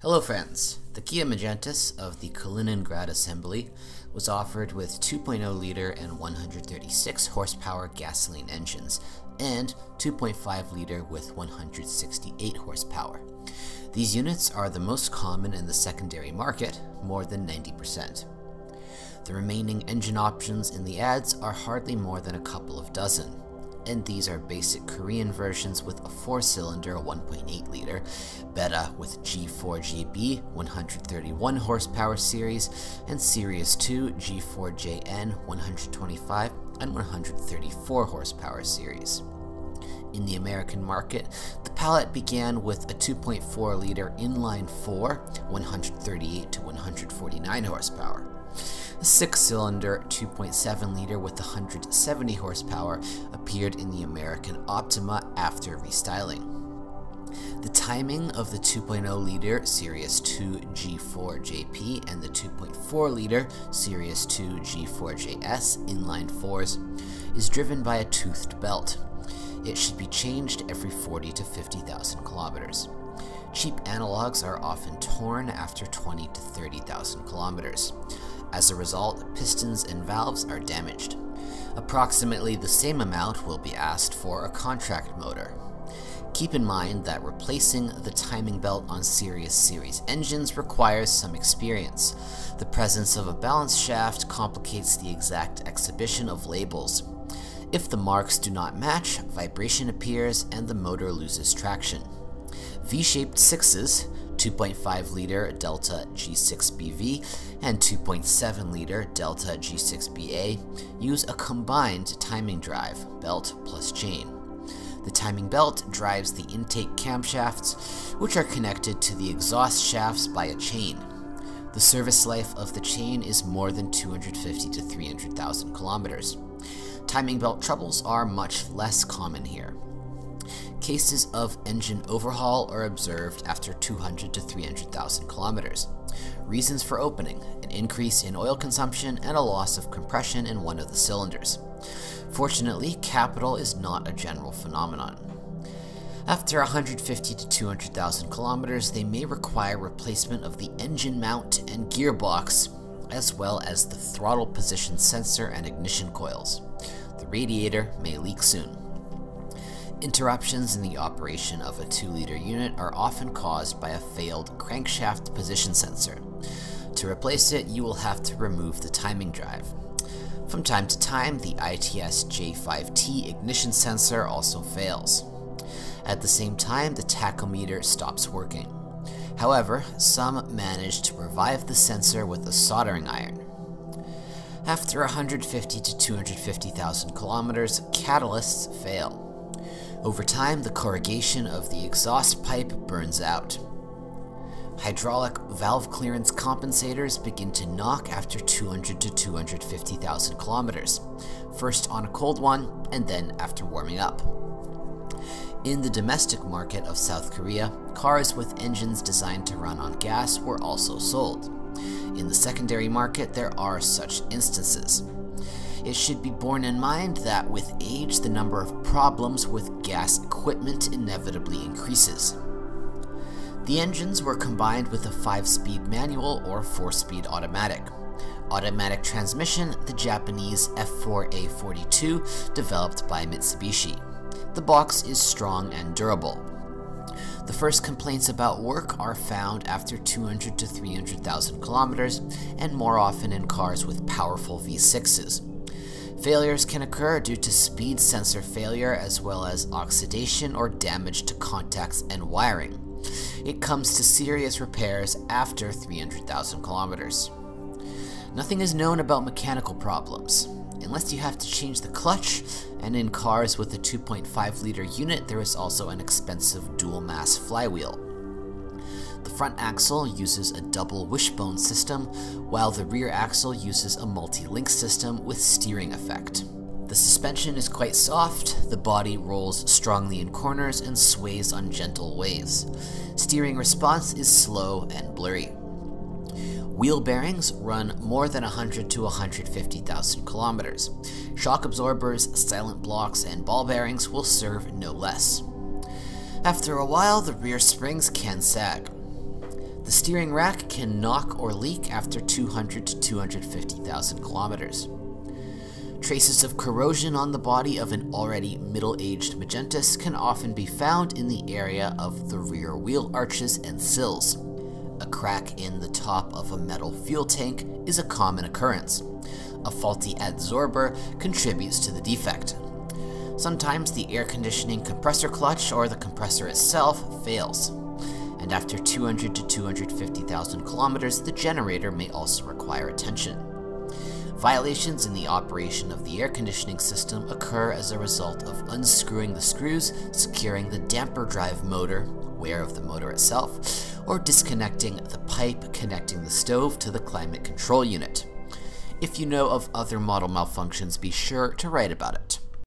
Hello friends, the Kia Magentis of the Kaliningrad assembly was offered with 2.0-liter and 136 horsepower gasoline engines and 2.5-liter with 168 horsepower. These units are the most common in the secondary market, more than 90%. The remaining engine options in the ads are hardly more than a couple of dozen, and these are basic Korean versions with a 4-cylinder 1.8-liter, Beta with G4GB 131 horsepower series, and Series 2 G4JN 125 and 134 horsepower series. In the American market, the palette began with a 2.4-liter inline-4 138 to 149 horsepower. The 6-cylinder 2.7-liter with 170 horsepower appeared in the American Optima after restyling. The timing of the 2.0-liter Series 2 G4JP and the 2.4-liter Series 2 G4JS inline 4s is driven by a toothed belt. It should be changed every 40 to 50,000 kilometers. Cheap analogs are often torn after 20 to 30,000 kilometers. As a result, pistons and valves are damaged. Approximately the same amount will be asked for a contract motor. Keep in mind that replacing the timing belt on series engines requires some experience. The presence of a balance shaft complicates the exact exhibition of labels. If the marks do not match, vibration appears and the motor loses traction. V-shaped 6s, 2.5-liter Delta G6BV and 2.7-liter Delta G6BA use a combined timing drive, belt plus chain. The timing belt drives the intake camshafts, which are connected to the exhaust shafts by a chain. The service life of the chain is more than 250 to 300,000 kilometers. Timing belt troubles are much less common here. Cases of engine overhaul are observed after 200 to 300,000 kilometers. Reasons for opening: an increase in oil consumption and a loss of compression in one of the cylinders. Fortunately, capital is not a general phenomenon. After 150 to 200,000 kilometers, they may require replacement of the engine mount and gearbox, as well as the throttle position sensor and ignition coils. The radiator may leak soon. Interruptions in the operation of a 2-liter unit are often caused by a failed crankshaft position sensor. To replace it, you will have to remove the timing drive. From time to time, the ITS J5T ignition sensor also fails. At the same time, the tachometer stops working. However, some manage to revive the sensor with a soldering iron. After 150 to 250,000 kilometers, catalysts fail. Over time, the corrugation of the exhaust pipe burns out. Hydraulic valve clearance compensators begin to knock after 200 to 250,000 kilometers, first on a cold one and then after warming up. In the domestic market of South Korea, cars with engines designed to run on gas were also sold. In the secondary market, there are such instances. It should be borne in mind that with age, the number of problems with gas equipment inevitably increases. The engines were combined with a 5-speed manual or 4-speed automatic. Automatic transmission, the Japanese F4A42, developed by Mitsubishi. The box is strong and durable. The first complaints about work are found after 200 to 300,000 kilometers and more often in cars with powerful V6s. Failures can occur due to speed sensor failure as well as oxidation or damage to contacts and wiring. It comes to serious repairs after 300,000 kilometers. Nothing is known about mechanical problems, unless you have to change the clutch, and in cars with a 2.5-liter unit there is also an expensive dual-mass flywheel. The front axle uses a double wishbone system, while the rear axle uses a multi-link system with steering effect. The suspension is quite soft, the body rolls strongly in corners and sways on gentle waves. Steering response is slow and blurry. Wheel bearings run more than 100 to 150,000 kilometers. Shock absorbers, silent blocks, and ball bearings will serve no less. After a while, the rear springs can sag. The steering rack can knock or leak after 200 to 250,000 kilometers. Traces of corrosion on the body of an already middle-aged Magentis can often be found in the area of the rear wheel arches and sills. A crack in the top of a metal fuel tank is a common occurrence. A faulty adsorber contributes to the defect. Sometimes the air conditioning compressor clutch or the compressor itself fails. And after 200 to 250,000 kilometers, the generator may also require attention. Violations in the operation of the air conditioning system occur as a result of unscrewing the screws securing the damper drive motor, wear of the motor itself, or disconnecting the pipe connecting the stove to the climate control unit. If you know of other model malfunctions, be sure to write about it.